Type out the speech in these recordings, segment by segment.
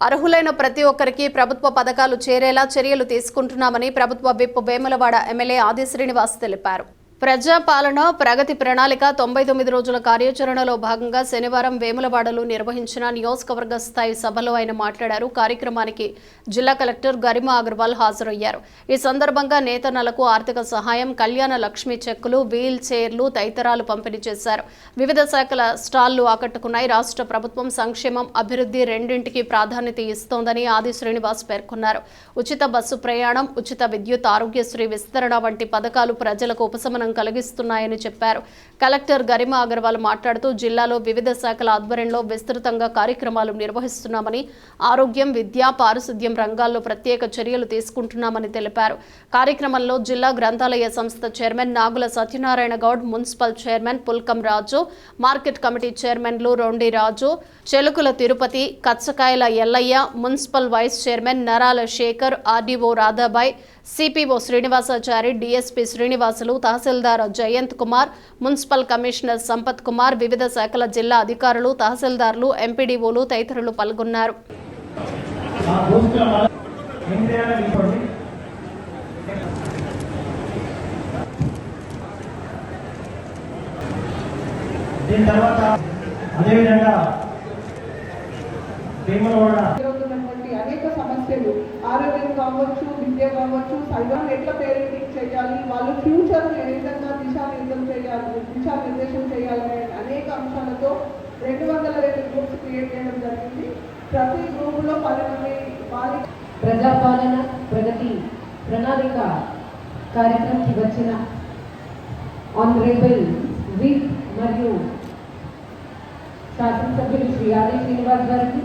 అర్హులైన ప్రతి ఒక్కరికి ప్రభుత్వ పథకాలు చేరేలా చర్యలు తీసుకుంటున్నామని ప్రభుత్వ విప్ వేములవాడ ఎమ్మెల్యే ఆది శ్రీనివాస్ తెలిపారు. ప్రజాపాలన ప్రగతి ప్రణాళిక 99 రోజుల కార్యాచరణలో భాగంగా శనివారం వేములవాడలో నిర్వహించిన నియోజకవర్గ స్థాయి సభలో ఆయన మాట్లాడారు. కార్యక్రమానికి జిల్లా కలెక్టర్ గరిమా అగర్వాల్ హాజరయ్యారు. ఈ సందర్భంగా నేతన్నలకు ఆర్థిక సహాయం, కళ్యాణ లక్ష్మి చెక్కులు, వీల్ చైర్లు తదితరాలు పంపిణీ చేశారు. వివిధ శాఖల స్టాళ్లు ఆకట్టుకున్నాయి. రాష్ట్ర ప్రభుత్వం సంక్షేమం, అభివృద్ధి రెండింటికి ప్రాధాన్యత ఇస్తోందని ఆది శ్రీనివాస్ పేర్కొన్నారు. ఉచిత బస్సు ప్రయాణం, ఉచిత విద్యుత్, ఆరోగ్యశ్రీ విస్తరణ వంటి పథకాలు ప్రజలకు ఉపశమనం కలిగిస్తున్నాయని చెప్పారు. కలెక్టర్ గరిమా అగర్వాల్ మాట్లాడుతూ జిల్లాలో వివిధ శాఖల ఆధ్వర్యంలో విస్తృతంగా కార్యక్రమాలు నిర్వహిస్తున్నామని, ఆరోగ్యం, విద్య, పారిశుద్ధ్యం రంగాల్లో ప్రత్యేక చర్యలు తీసుకుంటున్నామని తెలిపారు. కార్యక్రమంలో జిల్లా గ్రంథాలయ సంస్థ chairman Nagula Satyanarayana Goud, municipal chairman Pulkam Raju, market committee చైర్మన్లు Rondi Raju, Chelukula Tirupati, Kachchakayala Ellaiah, municipal vice chairman Narala Shekar, RDO Radhabai, CPO Srinivasachari, DSP Srinivasulu, తహసీల్దార్ జయంత్ కుమార్, మున్సిపల్ కమిషనర్ సంపత్ కుమార్, వివిధ శాఖల జిల్లా అధికారులు, తహసీల్దార్లు, ఎంపీడీఓలు తదితరులు పాల్గొన్నారు. అనేక సమస్యలు, ఆరోగ్యం కావచ్చు, విద్య కావచ్చు, సైబర్ ఎట్లా పేరెంటింగ్ చేయాలి, వాళ్ళు ఫ్యూచర్ ఏ విధంగా దిశానిర్దేశం చేయాలనే అనేక అంశాలతో 202 గ్రూప్స్ క్రియేట్ చేయడం జరిగింది. ప్రతి గ్రూపులో 10 మంది ప్రజాపాలన ప్రగతి ప్రణాళిక కార్యక్రమంకి వచ్చిన ఆనరేబుల్ విప్ మరియు శాసనసభ్యులు శ్రీ ఆది శ్రీనివాస్ గారికి,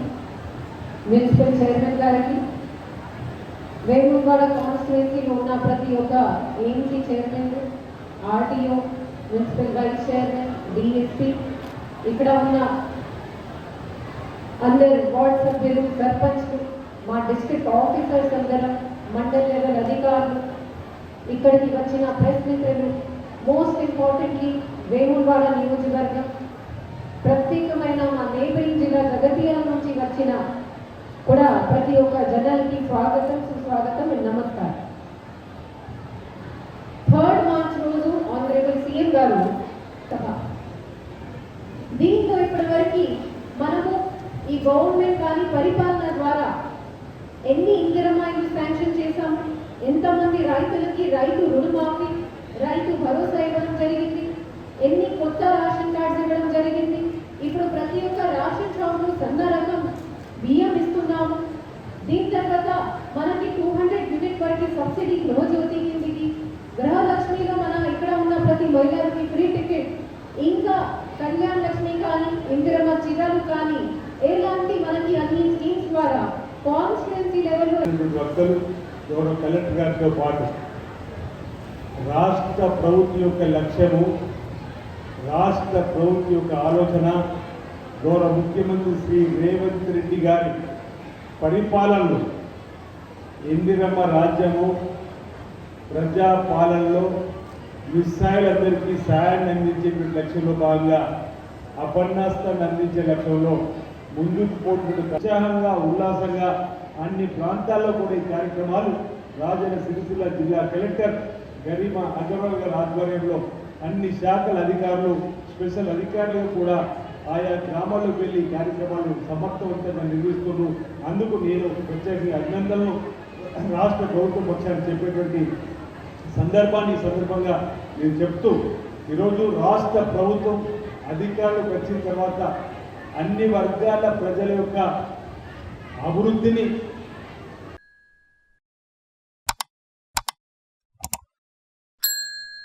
మున్సిపల్ చైర్మన్ గారికి, వేములవాడ కాన్స్టిట్యుయెన్సీలో ఉన్న ప్రతి ఒక్క AMC chairman, RTO, municipal vice chairman, DSP, ఇక్కడ ఉన్న అందరు వార్డ్ సభ్యులు, సర్పంచ్లు, మా డిస్ట్రిక్ట్ ఆఫీసర్స్ అందరం, మండల్ లెవెల్ అధికారులు, ఇక్కడికి వచ్చిన ప్రెస్ మిత్రులు, మోస్ట్ ఇంపార్టెంట్లీ వేములవాడ నియోజకవర్గం, ప్రత్యేకమైన మా నేబరింగ్ జిల్లా జగత్యాల నుంచి వచ్చిన కూడా ప్రతి ఒక్క జనానికి స్వాగతం, సుస్వాగతం, నమస్కారం. 3rd మార్చ్ రోజు ఆనరేబుల్ సీఎం గారు సభ. దీంతో ఇప్పటివరకు మనము ఈ గవర్నమెంట్ కానీ పరిపాలన ద్వారా ఎన్ని ఇందిరమ్మ ఇల్లు శాంక్షన్ చేశాము, ఎంతమంది రైతులకి రైతు రుణమాఫీ, రైతు భరోసా ఇవ్వడం జరిగింది, ఎన్ని కొత్త రేషన్ కార్డ్స్ ఇవ్వడం జరిగింది. ఇప్పుడు ప్రతి ఒక్క రేషన్ షాప్లో సన్న రకం బియ్యం ఇస్తున్నాము. దీని తర్వాత మనకి 200 యూనిట్ వరకు సబ్సిడీ గృహజ్యోతి కిందికి, గృహలక్ష్మిలో మన ఇక్కడ ఉన్న ప్రతి మహిళలకి ఫ్రీ టికెట్, ఇంకా కళ్యాణ లక్ష్మి కానీ, ఇందిరమ్మ చిరాలు కానీ, ఎలాంటి మనకి అన్ని స్కీమ్స్ ద్వారా కాన్స్టిట్యుయెన్సీ లెవెల్లో కలెక్టర్ గారితో పాటు రాష్ట్ర ప్రభుత్వం యొక్క లక్ష్యము, రాష్ట్ర ప్రభుత్వం యొక్క ఆలోచన, గౌరవ ముఖ్యమంత్రి శ్రీ రేవంత్ రెడ్డి గారి పరిపాలనలో ఇందిరమ్మ రాజ్యము, ప్రజాపాలనలో నిస్సాయులందరికీ సాయాన్ని అందించే లక్ష్యంలో భాగంగా అపన్నాస్తాన్ని అందించే లక్ష్యంలో ముందుకు పోటీ ఉత్సాహంగా, ఉల్లాసంగా అన్ని ప్రాంతాల్లో కూడా ఈ కార్యక్రమాలు రాజన్న సిరిసిల్ల జిల్లా కలెక్టర్ గరిమా అగర్వాల్ గారి ఆధ్వర్యంలో అన్ని శాఖల అధికారులు, స్పెషల్ అధికారులు కూడా ఆయా గ్రామాల్లోకి వెళ్ళి కార్యక్రమాలు సమర్థవంతంగా నిర్వహిస్తున్నారు. అందుకు నేను ప్రత్యేకంగా అభినందనలు రాష్ట్ర ప్రభుత్వం పక్షాన్ని చెప్పేటువంటి సందర్భాన్ని ఈ సందర్భంగా నేను చెప్తూ, ఈరోజు రాష్ట్ర ప్రభుత్వం అధికారులకు వచ్చిన తర్వాత అన్ని వర్గాల ప్రజల యొక్క అభివృద్ధిని